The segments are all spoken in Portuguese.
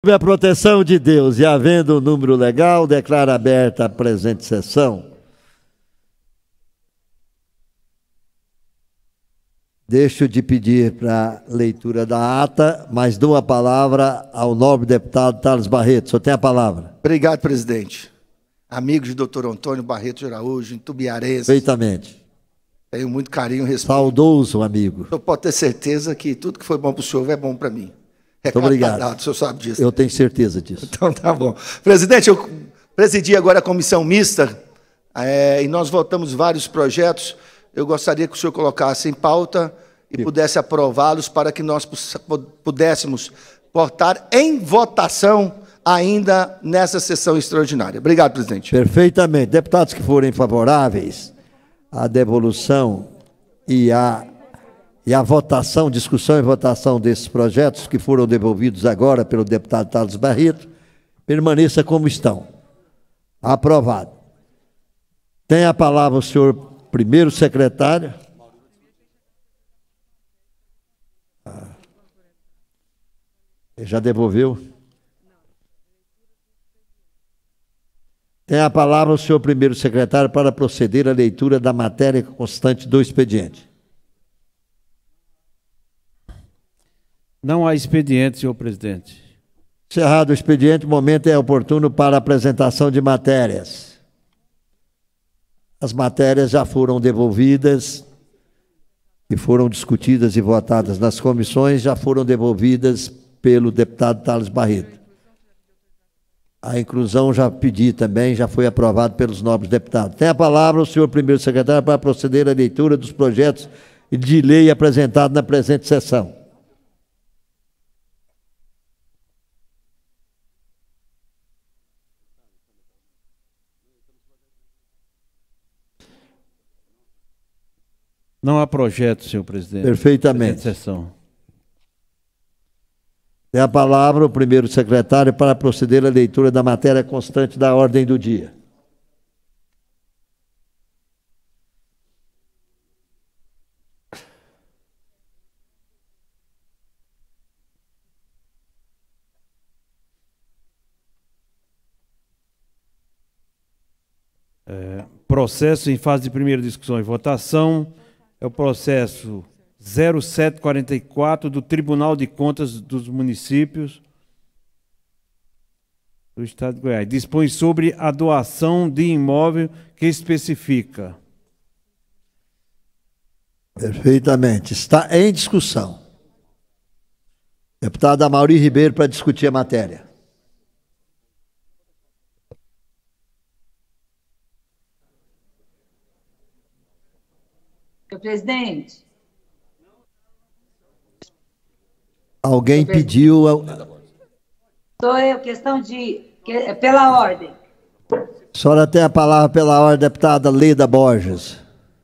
Sob a proteção de Deus e havendo o número legal, declaro aberta a presente sessão. Deixo de pedir para leitura da ata, mas dou a palavra ao nobre deputado Thales Barreto. O senhor tem a palavra. Obrigado, presidente. Amigos de doutor Antônio Barreto de Araújo, itubiarenses. Perfeitamente. Tenho muito carinho e respeito. Saudoso amigo. O senhor pode ter certeza que tudo que foi bom para o senhor é bom para mim. Muito obrigado. O senhor sabe disso. Eu tenho certeza disso. Então tá bom. Presidente, eu presidi agora a comissão mista e nós votamos vários projetos. Eu gostaria que o senhor colocasse em pauta e pudesse aprová-los para que nós pudéssemos portar em votação ainda nessa sessão extraordinária. Obrigado, presidente. Perfeitamente. Deputados que forem favoráveis à devolução e à votação, discussão e votação desses projetos que foram devolvidos agora pelo deputado Thales Barreto, permaneça como estão. Aprovado. Tem a palavra o senhor primeiro secretário. Já devolveu? Tem a palavra o senhor primeiro secretário para proceder à leitura da matéria constante do expediente. Não há expediente, senhor presidente. Encerrado o expediente, o momento é oportuno para a apresentação de matérias. As matérias já foram devolvidas e foram discutidas e votadas nas comissões, já foram devolvidas pelo deputado Thales Barreto. A inclusão já pedi também, já foi aprovado pelos nobres deputados. Tem a palavra o senhor primeiro secretário para proceder à leitura dos projetos de lei apresentados na presente sessão. Não há projeto, senhor presidente. Perfeitamente. Sessão. Tem a palavra o primeiro secretário para proceder à leitura da matéria constante da ordem do dia. Processo em fase de primeira discussão e votação é o processo 0744 do Tribunal de Contas dos Municípios do Estado de Goiás. Dispõe sobre a doação de imóvel que especifica. Perfeitamente. Está em discussão. Deputado Amaury Ribeiro para discutir a matéria. Senhor presidente. Alguém pediu... Sou eu, questão de... pela ordem. A senhora tem a palavra pela ordem, deputada Leda Borges.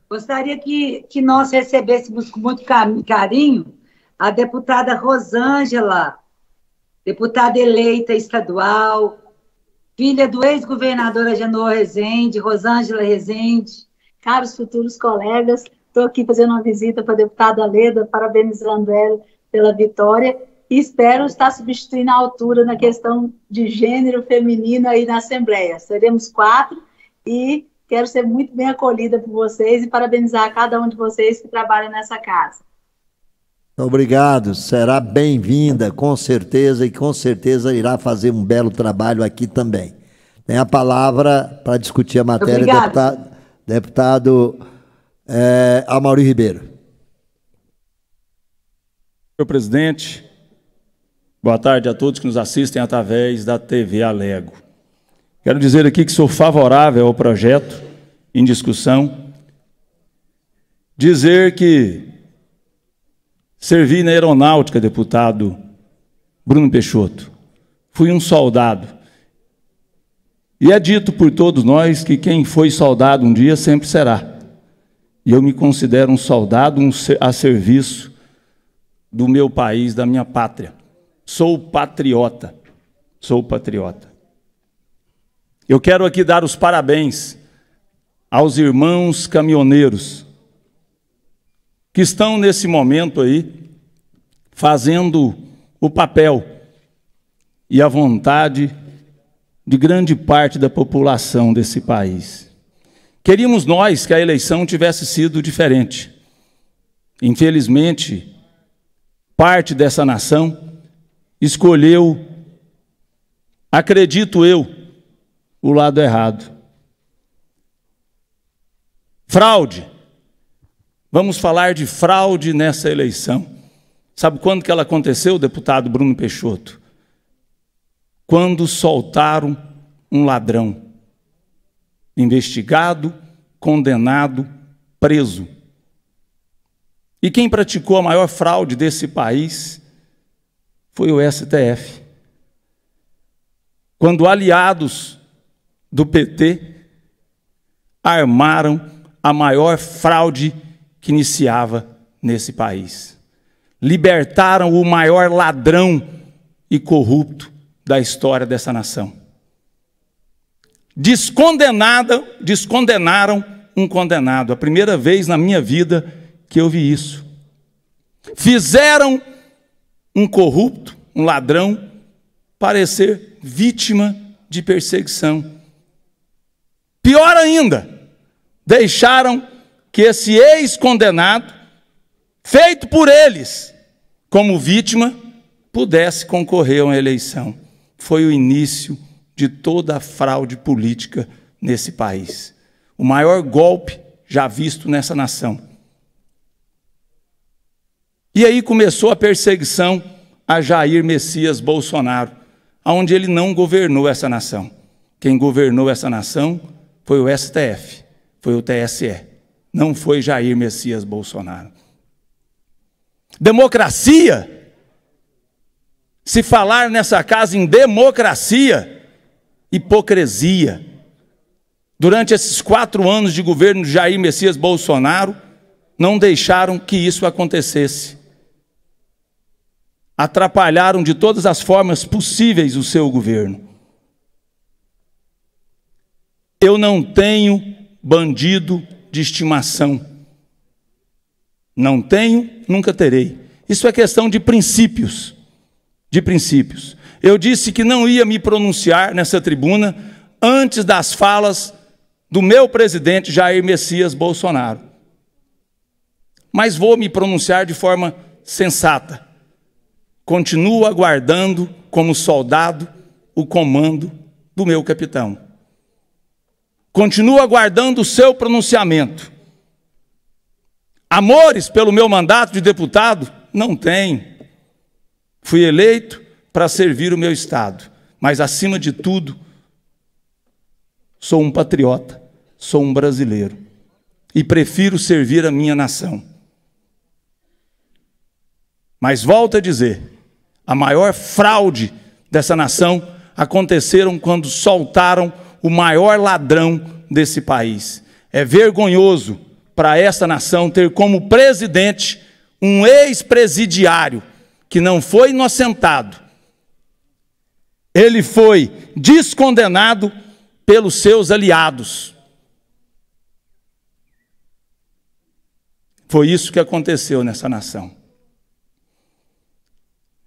Gostaria que nós recebêssemos com muito carinho a deputada Rosângela, deputada eleita estadual, filha do ex-governador Agenor Rezende, Rosângela Rezende. Caros futuros colegas, estou aqui fazendo uma visita para a deputada Leda, parabenizando ela pela vitória e espero estar substituindo a altura na questão de gênero feminino aí na Assembleia. Seremos 4 e quero ser muito bem acolhida por vocês e parabenizar cada um de vocês que trabalham nessa casa. Obrigado, será bem-vinda, com certeza, e com certeza irá fazer um belo trabalho aqui também. Tem a palavra para discutir a matéria, deputado Amaury Ribeiro. Senhor presidente, boa tarde a todos que nos assistem através da TV Alego. Quero dizer aqui que sou favorável ao projeto em discussão. Dizer que servi na aeronáutica, deputado Bruno Peixoto. Fui um soldado. E é dito por todos nós que quem foi soldado um dia sempre será. E eu me considero um soldado a serviço do meu país, da minha pátria. Sou patriota. Sou patriota. Eu quero aqui dar os parabéns aos irmãos caminhoneiros que estão nesse momento aí fazendo o papel e a vontade de grande parte da população desse país. Queríamos nós que a eleição tivesse sido diferente. Infelizmente, parte dessa nação escolheu, acredito eu, o lado errado. Fraude. Vamos falar de fraude nessa eleição. Sabe quando que ela aconteceu, deputado Bruno Peixoto? Quando soltaram um ladrão, investigado, condenado, preso. E quem praticou a maior fraude desse país foi o STF. Quando aliados do PT armaram a maior fraude que iniciava nesse país. Libertaram o maior ladrão e corrupto da história dessa nação. Descondenaram um condenado. A primeira vez na minha vida que eu vi isso. Fizeram um corrupto, um ladrão, parecer vítima de perseguição. Pior ainda, deixaram que esse ex-condenado, feito por eles como vítima, pudesse concorrer a uma eleição. Foi o início de toda a fraude política nesse país. O maior golpe já visto nessa nação. E aí começou a perseguição a Jair Messias Bolsonaro, onde ele não governou essa nação. Quem governou essa nação foi o STF, foi o TSE, não foi Jair Messias Bolsonaro. Democracia, se falar nessa casa em democracia, hipocrisia. Durante esses 4 anos de governo de Jair Messias Bolsonaro, não deixaram que isso acontecesse. Atrapalharam de todas as formas possíveis o seu governo. Eu não tenho bandido de estimação. Não tenho, nunca terei. Isso é questão de princípios. De princípios. Eu disse que não ia me pronunciar nessa tribuna antes das falas do meu presidente Jair Messias Bolsonaro. Mas vou me pronunciar de forma sensata. Continuo aguardando, como soldado, o comando do meu capitão. Continuo aguardando o seu pronunciamento. Amores pelo meu mandato de deputado? Não tenho. Fui eleito para servir o meu Estado, mas, acima de tudo, sou um patriota, sou um brasileiro e prefiro servir a minha nação. Mas volto a dizer, a maior fraude dessa nação aconteceram quando soltaram o maior ladrão desse país. É vergonhoso para essa nação ter como presidente um ex-presidiário que não foi inocentado. Ele foi descondenado pelos seus aliados. Foi isso que aconteceu nessa nação.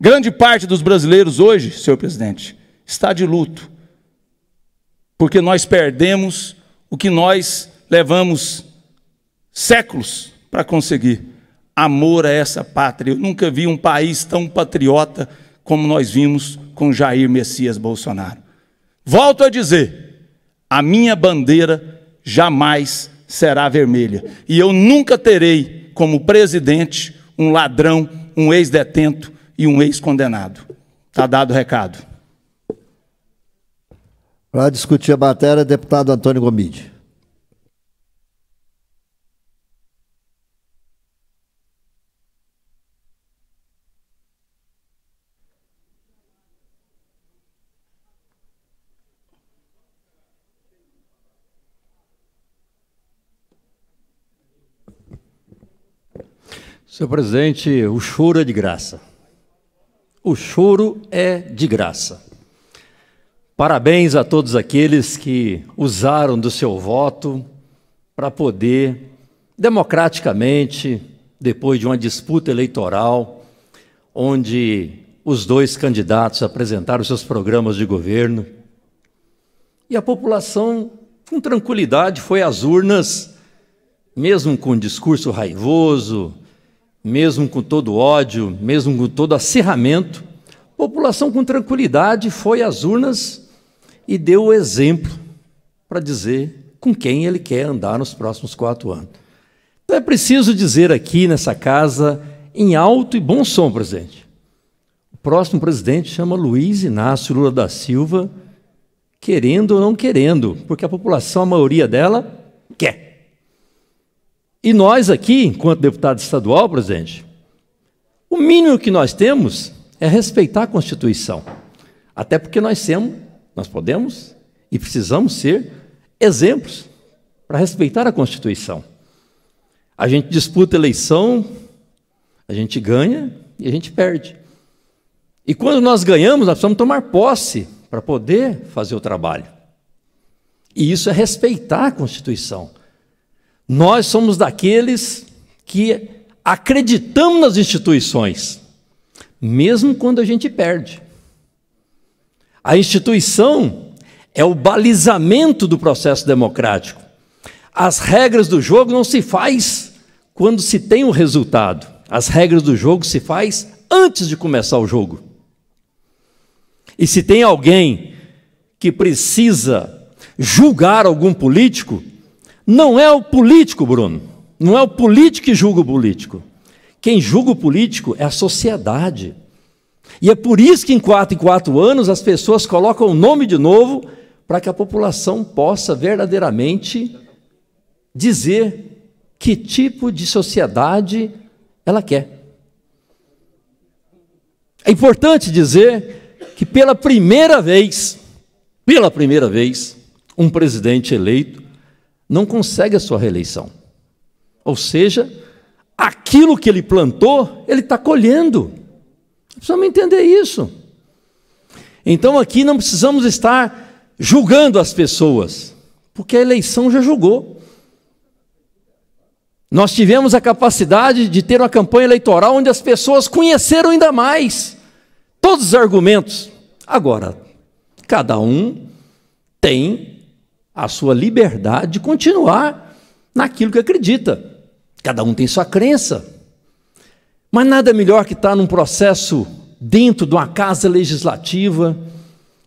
Grande parte dos brasileiros hoje, senhor presidente, está de luto, porque nós perdemos o que nós levamos séculos para conseguir. Amor a essa pátria. Eu nunca vi um país tão patriota como nós vimos com Jair Messias Bolsonaro. Volto a dizer, a minha bandeira jamais será vermelha. E eu nunca terei como presidente um ladrão, um ex-detento e um ex-condenado. Está dado o recado. Para discutir a matéria, deputado Antônio Gomide. Senhor presidente, o choro é de graça. O choro é de graça. Parabéns a todos aqueles que usaram do seu voto para poder, democraticamente, depois de uma disputa eleitoral, onde os dois candidatos apresentaram seus programas de governo, e a população, com tranquilidade, foi às urnas, mesmo com discurso raivoso, mesmo com todo ódio, mesmo com todo acirramento, a população com tranquilidade foi às urnas e deu o exemplo para dizer com quem ele quer andar nos próximos 4 anos. Então é preciso dizer aqui nessa casa, em alto e bom som, presidente, o próximo presidente chama Luiz Inácio Lula da Silva, querendo ou não querendo, porque a população, a maioria dela, quer. E nós aqui, enquanto deputado estadual, presidente, o mínimo que nós temos é respeitar a Constituição. Até porque nós podemos e precisamos ser exemplos para respeitar a Constituição. A gente disputa eleição, a gente ganha e a gente perde. E quando nós ganhamos, nós precisamos tomar posse para poder fazer o trabalho. E isso é respeitar a Constituição. Nós somos daqueles que acreditamos nas instituições, mesmo quando a gente perde. A instituição é o balizamento do processo democrático. As regras do jogo não se faz quando se tem um resultado. As regras do jogo se faz antes de começar o jogo. E se tem alguém que precisa julgar algum político, não é o político, Bruno. Não é o político que julga o político. Quem julga o político é a sociedade. E é por isso que em 4 em 4 anos as pessoas colocam o nome de novo para que a população possa verdadeiramente dizer que tipo de sociedade ela quer. É importante dizer que pela primeira vez, um presidente eleito não consegue a sua reeleição. Ou seja, aquilo que ele plantou, ele está colhendo. Precisamos entender isso. Então aqui não precisamos estar julgando as pessoas, porque a eleição já julgou. Nós tivemos a capacidade de ter uma campanha eleitoral onde as pessoas conheceram ainda mais todos os argumentos. Agora, cada um tem a sua liberdade de continuar naquilo que acredita. Cada um tem sua crença. Mas nada melhor que estar num processo dentro de uma casa legislativa,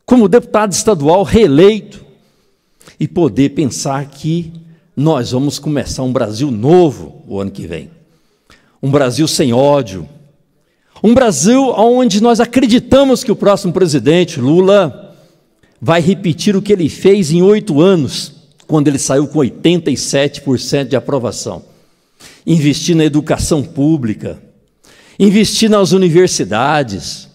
como deputado estadual reeleito, e poder pensar que nós vamos começar um Brasil novo o ano que vem. Um Brasil sem ódio. Um Brasil onde nós acreditamos que o próximo presidente, Lula, vai repetir o que ele fez em 8 anos, quando ele saiu com 87% de aprovação. Investir na educação pública, investir nas universidades,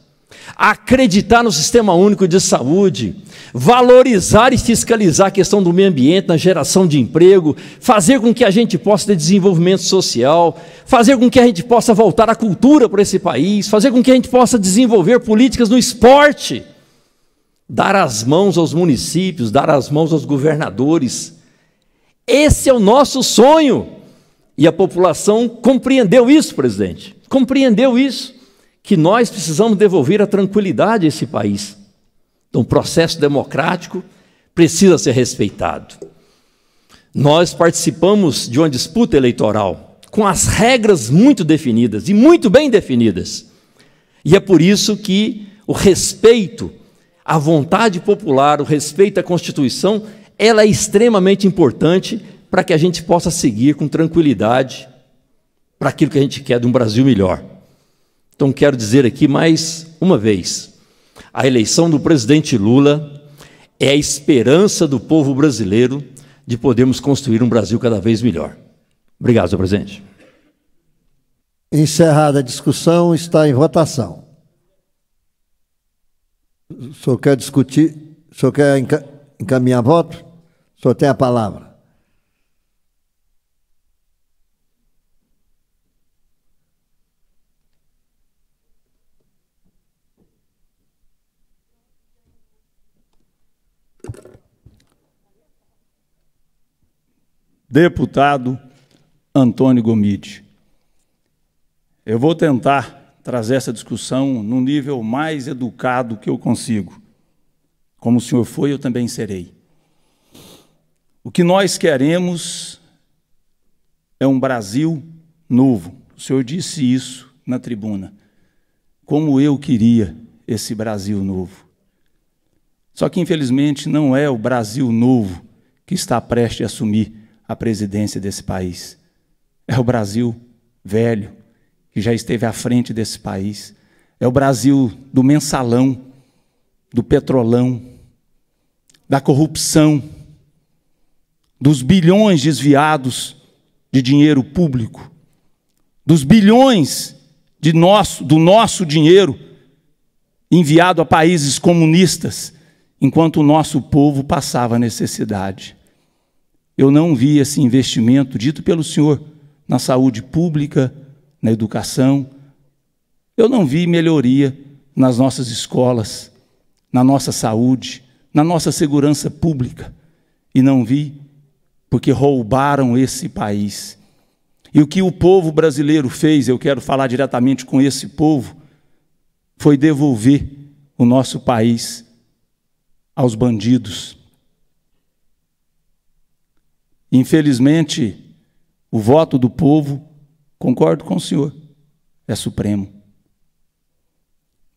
acreditar no Sistema Único de Saúde, valorizar e fiscalizar a questão do meio ambiente, na geração de emprego, fazer com que a gente possa ter desenvolvimento social, fazer com que a gente possa voltar a cultura para esse país, fazer com que a gente possa desenvolver políticas no esporte, dar as mãos aos municípios, dar as mãos aos governadores. Esse é o nosso sonho. E a população compreendeu isso, presidente. Compreendeu isso, que nós precisamos devolver a tranquilidade a esse país. Então, o processo democrático precisa ser respeitado. Nós participamos de uma disputa eleitoral com as regras muito definidas e muito bem definidas. E é por isso que o respeito à vontade popular, o respeito à Constituição, ela é extremamente importante para que a gente possa seguir com tranquilidade para aquilo que a gente quer de um Brasil melhor. Então, quero dizer aqui mais uma vez, a eleição do presidente Lula é a esperança do povo brasileiro de podermos construir um Brasil cada vez melhor. Obrigado, senhor presidente. Encerrada a discussão, está em votação. O senhor quer discutir? O senhor quer encaminhar voto? O senhor tem a palavra. Deputado Antônio Gomide, eu vou tentar trazer essa discussão no nível mais educado que eu consigo. Como o senhor foi, eu também serei. O que nós queremos é um Brasil novo. O senhor disse isso na tribuna. Como eu queria esse Brasil novo. Só que, infelizmente, não é o Brasil novo que está prestes a assumir a presidência desse país. É o Brasil velho, que já esteve à frente desse país. É o Brasil do mensalão, do petrolão, da corrupção, dos bilhões desviados de dinheiro público, dos bilhões do nosso dinheiro enviado a países comunistas, enquanto o nosso povo passava necessidade. Eu não vi esse investimento dito pelo senhor na saúde pública, na educação. Eu não vi melhoria nas nossas escolas, na nossa saúde, na nossa segurança pública. E não vi porque roubaram esse país. E o que o povo brasileiro fez, eu quero falar diretamente com esse povo, foi devolver o nosso país aos bandidos. Infelizmente, o voto do povo, concordo com o senhor, é supremo.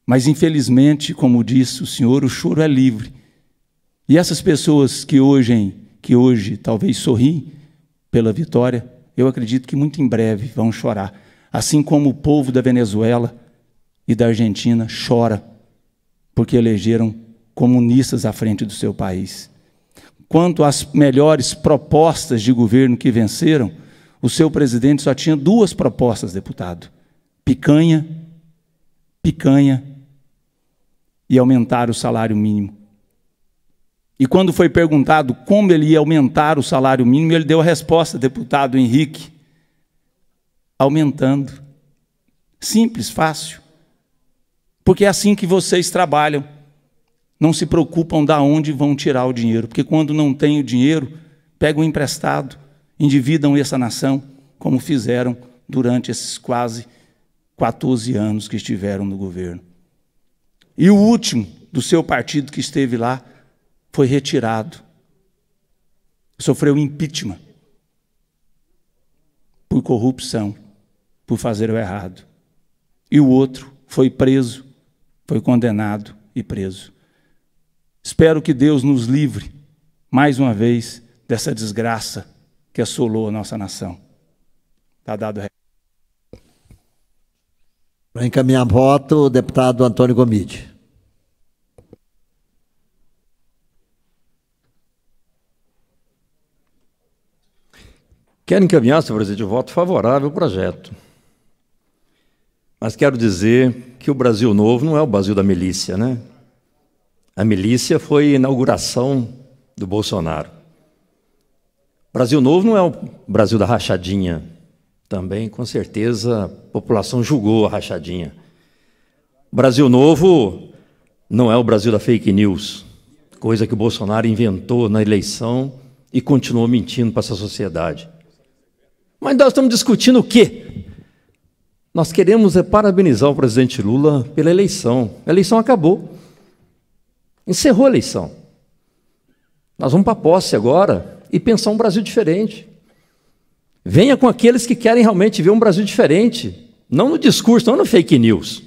Mas, infelizmente, como disse o senhor, o choro é livre. E essas pessoas que hoje talvez sorriem pela vitória, eu acredito que muito em breve vão chorar. Assim como o povo da Venezuela e da Argentina chora porque elegeram comunistas à frente do seu país. Quanto às melhores propostas de governo que venceram, o seu presidente só tinha 2 propostas, deputado. Picanha e aumentar o salário mínimo. E quando foi perguntado como ele ia aumentar o salário mínimo, ele deu a resposta, deputado Henrique, aumentando. Simples, fácil. Porque é assim que vocês trabalham. Não se preocupam de onde vão tirar o dinheiro, porque quando não tem o dinheiro, pegam emprestado, endividam essa nação, como fizeram durante esses quase 14 anos que estiveram no governo. E o último do seu partido que esteve lá foi retirado. Sofreu impeachment por corrupção, por fazer o errado. E o outro foi preso, foi condenado e preso. Espero que Deus nos livre, mais uma vez, dessa desgraça que assolou a nossa nação. Está dado. Para encaminhar voto, o deputado Antônio Gomide. Quero encaminhar, senhor presidente, o voto favorável ao projeto. Mas quero dizer que o Brasil Novo não é o Brasil da milícia, né? A milícia foi a inauguração do Bolsonaro. Brasil Novo não é o Brasil da rachadinha. Também, com certeza, a população julgou a rachadinha. Brasil Novo não é o Brasil da fake news, coisa que o Bolsonaro inventou na eleição e continuou mentindo para essa sociedade. Mas nós estamos discutindo o quê? Nós queremos parabenizar o presidente Lula pela eleição. A eleição acabou. Encerrou a eleição. Nós vamos para a posse agora e pensar um Brasil diferente. Venha com aqueles que querem realmente ver um Brasil diferente. Não no discurso, não no fake news.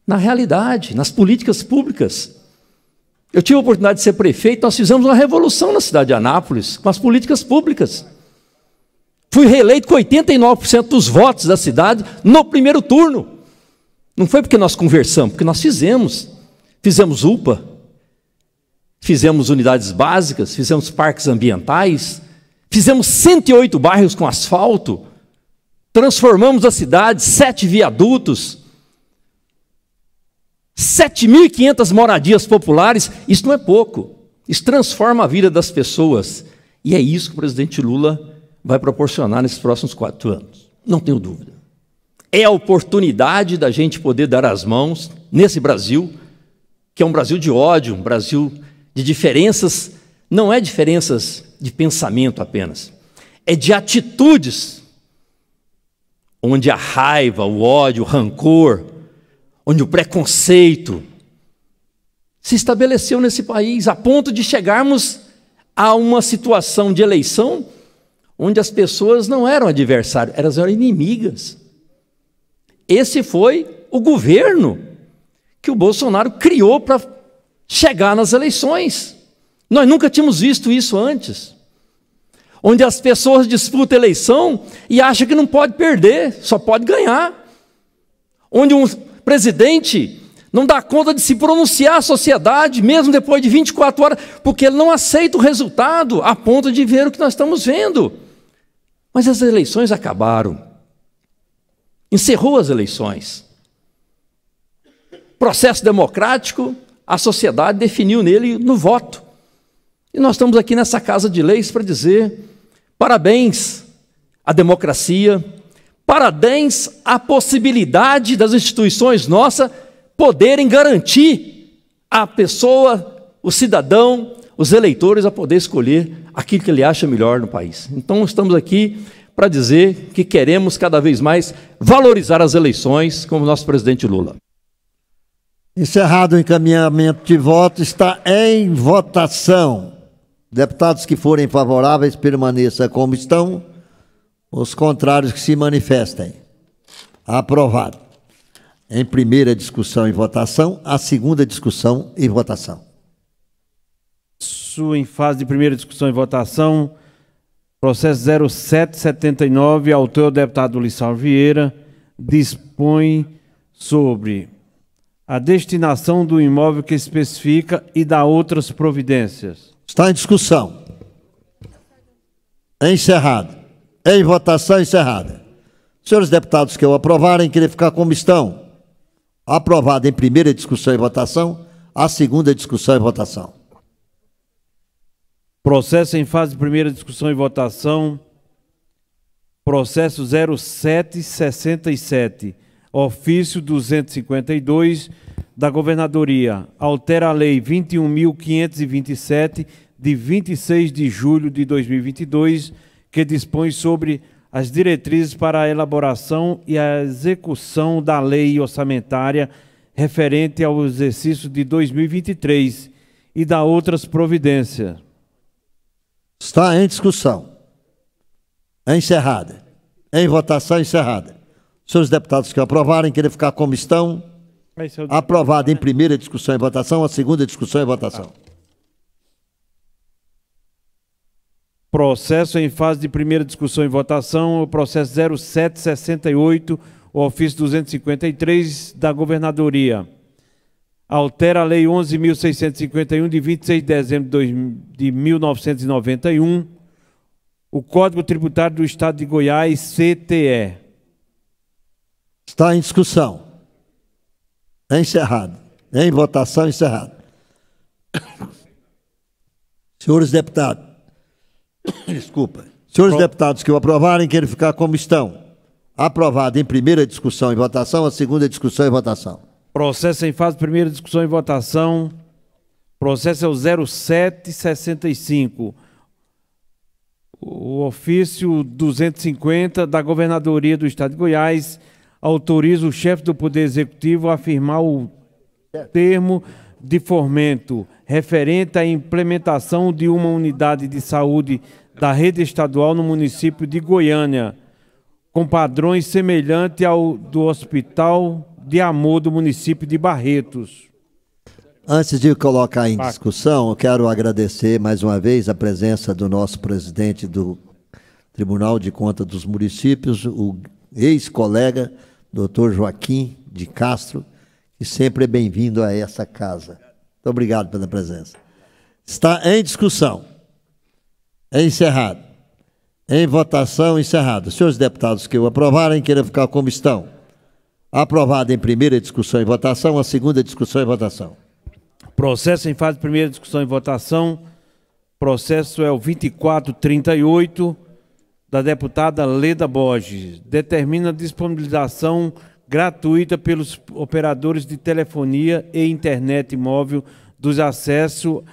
Na realidade, nas políticas públicas. Eu tive a oportunidade de ser prefeito, nós fizemos uma revolução na cidade de Anápolis com as políticas públicas. Fui reeleito com 89% dos votos da cidade no primeiro turno. Não foi porque nós conversamos, porque nós fizemos. Fizemos UPA, fizemos unidades básicas, fizemos parques ambientais, fizemos 108 bairros com asfalto, transformamos a cidade, 7 viadutos, 7.500 moradias populares. Isso não é pouco, isso transforma a vida das pessoas. E é isso que o presidente Lula vai proporcionar nesses próximos 4 anos. Não tenho dúvida. É a oportunidade da gente poder dar as mãos nesse Brasil, que é um Brasil de ódio, um Brasil de diferenças, não é diferenças de pensamento apenas, é de atitudes. onde a raiva, o ódio, o rancor, onde o preconceito se estabeleceu nesse país, a ponto de chegarmos a uma situação de eleição onde as pessoas não eram adversários, elas eram inimigas. Esse foi o governo que o Bolsonaro criou para chegar nas eleições. Nós nunca tínhamos visto isso antes. Onde as pessoas disputam eleição e acham que não pode perder, só pode ganhar. Onde um presidente não dá conta de se pronunciar à sociedade, mesmo depois de 24 horas, porque ele não aceita o resultado, a ponto de ver o que nós estamos vendo. Mas as eleições acabaram. Encerrou as eleições. Processo democrático, a sociedade definiu nele no voto. E nós estamos aqui nessa Casa de Leis para dizer parabéns à democracia, parabéns à possibilidade das instituições nossas poderem garantir a pessoa, o cidadão, os eleitores a poder escolher aquilo que ele acha melhor no país. Então estamos aqui para dizer que queremos cada vez mais valorizar as eleições, como o nosso presidente Lula. Encerrado o encaminhamento de voto, está em votação. Deputados que forem favoráveis, permaneçam como estão. Os contrários que se manifestem. Aprovado. Em primeira discussão e votação, a segunda discussão e votação. Em fase de primeira discussão e votação, processo 0779, autor é o deputado Lissauer Vieira, dispõe sobre a destinação do imóvel que especifica e dá outras providências. Está em discussão. Encerrado. Em votação, encerrada. Senhores deputados que o aprovarem, querem ficar como estão. Aprovado em primeira discussão e votação, a segunda discussão e votação. Processo em fase de primeira discussão e votação, processo 0767, ofício 252 da Governadoria, altera a Lei 21.527, de 26 de julho de 2022, que dispõe sobre as diretrizes para a elaboração e a execução da lei orçamentária referente ao exercício de 2023 e dá outras providências. Está em discussão. Encerrada. Em votação, encerrada. Senhores deputados que aprovarem, querem ficar como estão. Aprovado em primeira discussão e votação, a segunda discussão e votação. Processo em fase de primeira discussão e votação, o processo 0768, o ofício 253 da Governadoria. Altera a Lei 11.651, de 26 de dezembro de 1991, o Código Tributário do Estado de Goiás, CTE. Está em discussão. Encerrado. Em votação, encerrado. Senhores deputados, desculpa. Senhores deputados que o aprovarem, querem ficar como estão. Aprovado em primeira discussão e votação, a segunda discussão e votação. Processo em fase de primeira discussão e votação. Processo é o 0765. O ofício 250 da Governadoria do Estado de Goiás autoriza o chefe do Poder Executivo a firmar o termo de fomento referente à implementação de uma unidade de saúde da rede estadual no município de Goiânia, com padrões semelhantes ao do Hospital de Amor do município de Barretos. Antes de colocar em discussão, eu quero agradecer mais uma vez a presença do nosso presidente do Tribunal de Contas dos Municípios, o ex-colega, doutor Joaquim de Castro, que sempre é bem-vindo a essa casa. Muito obrigado pela presença. Está em discussão. Encerrado. Em votação, encerrado. Senhores deputados que o aprovarem, queiram ficar como estão. Aprovado em primeira discussão e votação, a segunda discussão e votação. Processo em fase de primeira discussão e votação. Processo é o 2438, da deputada Leda Borges. Determina a disponibilização gratuita pelos operadores de telefonia e internet móvel dos acessos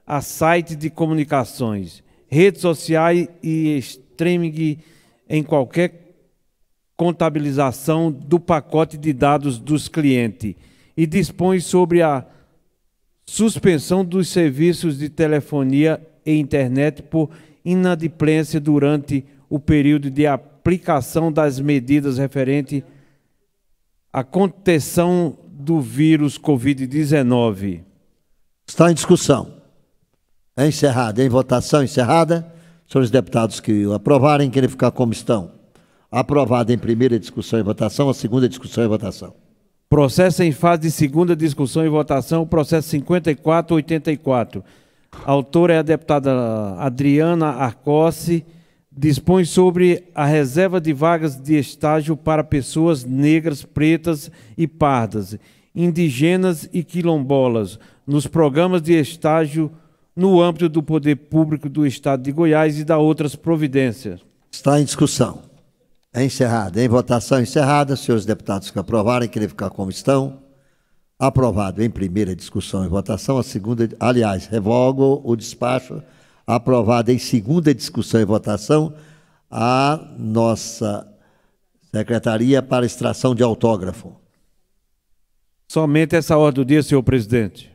a sites de comunicações, redes sociais e streaming em qualquer contabilização do pacote de dados dos clientes e dispõe sobre a suspensão dos serviços de telefonia e internet por inadimplência durante o período de aplicação das medidas referentes à contenção do vírus Covid-19. Está em discussão. É encerrada. Em votação, encerrada. Senhores deputados que o aprovarem, querem ficar como estão. Aprovado em primeira discussão e votação, a segunda discussão e votação. Processo em fase de segunda discussão e votação, processo 5484. Autora é a deputada Adriana Arcossi. Dispõe sobre a reserva de vagas de estágio para pessoas negras, pretas e pardas, indígenas e quilombolas, nos programas de estágio no âmbito do Poder Público do Estado de Goiás e da outras providências. Está em discussão. É encerrada. Em votação, encerrada. Senhores deputados que aprovarem, querem ficar como estão. Aprovado em primeira discussão e votação. A segunda, aliás, revogo o despacho. Aprovado em segunda discussão e votação. A nossa Secretaria para extração de autógrafo. Somente essa ordem do dia, senhor presidente.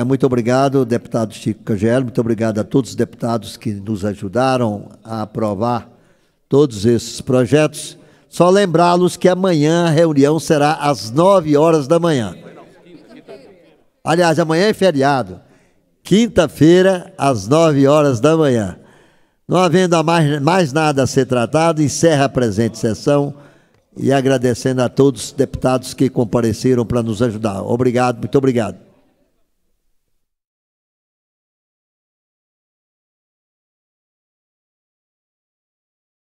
Muito obrigado, deputado Chico Cangelo. Muito obrigado a todos os deputados que nos ajudaram a aprovar todos esses projetos. Só lembrá-los que amanhã a reunião será às 9 horas da manhã. Aliás, amanhã é feriado. Quinta-feira, às 9 horas da manhã. Não havendo mais nada a ser tratado, encerra a presente sessão e agradecendo a todos os deputados que compareceram para nos ajudar. Obrigado, muito obrigado.